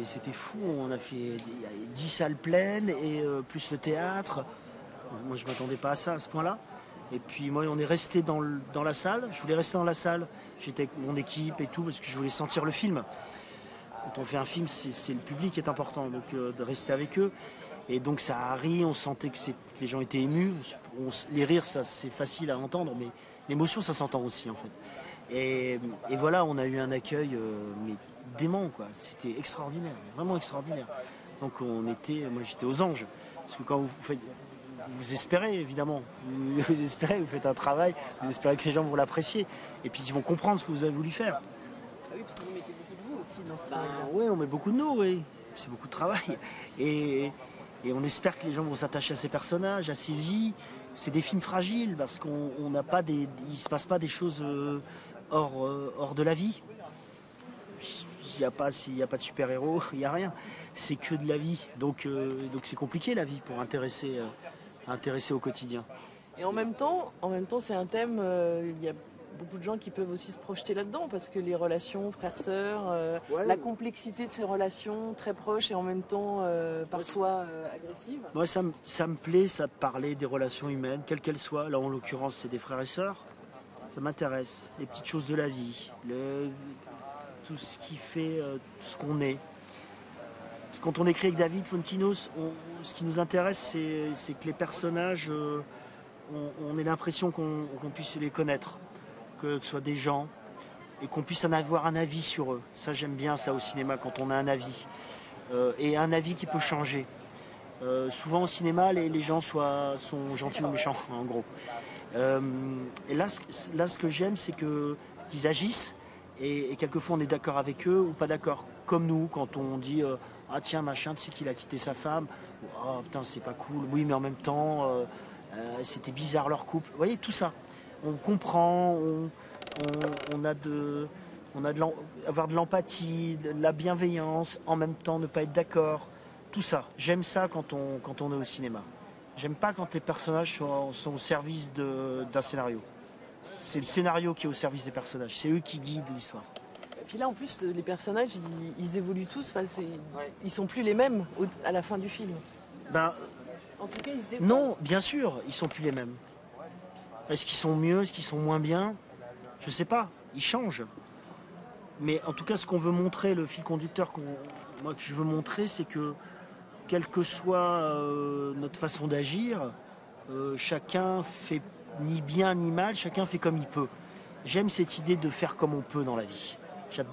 C'était fou, on a fait 10 salles pleines et plus le théâtre. Moi je ne m'attendais pas à ça, à ce point-là. Et puis moi on est resté dans la salle, je voulais rester dans la salle. J'étais avec mon équipe et tout parce que je voulais sentir le film. Quand on fait un film, c'est le public qui est important, donc de rester avec eux. Et donc ça a ri, on sentait que les gens étaient émus. Les rires, ça c'est facile à entendre, mais l'émotion ça s'entend aussi en fait. Et voilà, on a eu un accueil mais dément quoi. C'était extraordinaire, vraiment extraordinaire. Donc moi j'étais aux anges. Parce que quand vous espérez évidemment, vous espérez, vous faites un travail, vous espérez que les gens vont l'apprécier. Et puis ils vont comprendre ce que vous avez voulu faire. Ah oui, parce que vous mettez beaucoup de vous aussi dans ce travail-là. Oui, on met beaucoup de nous, oui. C'est beaucoup de travail. Et on espère que les gens vont s'attacher à ces personnages, à ces vies. C'est des films fragiles parce qu'on n'a pas il ne se passe pas des choses hors de la vie. Il n'y a pas de super-héros, il n'y a rien. C'est que de la vie. Donc c'est compliqué la vie pour intéresser au quotidien. Et en même temps c'est un thème, il y a beaucoup de gens qui peuvent aussi se projeter là-dedans parce que les relations frères-sœurs, la complexité de ces relations très proches et en même temps parfois agressives. Moi ça me plaît, ça de parler des relations humaines, quelles qu'elles soient. Là en l'occurrence c'est des frères et sœurs. Ça m'intéresse, les petites choses de la vie, tout ce qui fait ce qu'on est. Parce que quand on écrit avec David Fontinos, ce qui nous intéresse, c'est que les personnages, on ait l'impression qu'on puisse les connaître, que ce soit des gens, et qu'on puisse en avoir un avis sur eux. Ça, j'aime bien ça au cinéma, quand on a un avis. Et un avis qui peut changer. Souvent au cinéma, les gens sont gentils ou méchants, en gros. Et là, ce que j'aime, c'est qu'ils agissent, et quelquefois on est d'accord avec eux ou pas d'accord. Comme nous, quand on dit ah tiens machin, tu sais qu'il a quitté sa femme, oh putain c'est pas cool, oui mais en même temps c'était bizarre leur couple. Vous voyez tout ça, on comprend, avoir de l'empathie, de la bienveillance, en même temps ne pas être d'accord. Tout ça, j'aime ça quand on est au cinéma. J'aime pas quand les personnages sont au service d'un scénario. C'est le scénario qui est au service des personnages, c'est eux qui guident l'histoire. Et puis là en plus les personnages ils évoluent tous, ils sont plus les mêmes à la fin du film. En tout cas ils se développent. Non, bien sûr, ils sont plus les mêmes. Est-ce qu'ils sont mieux, est-ce qu'ils sont moins bien? Je sais pas, ils changent. Mais en tout cas ce qu'on veut montrer, le fil conducteur que je veux montrer, c'est que quelle que soit notre façon d'agir, chacun fait ni bien ni mal, chacun fait comme il peut. J'aime cette idée de faire comme on peut dans la vie. J'adore.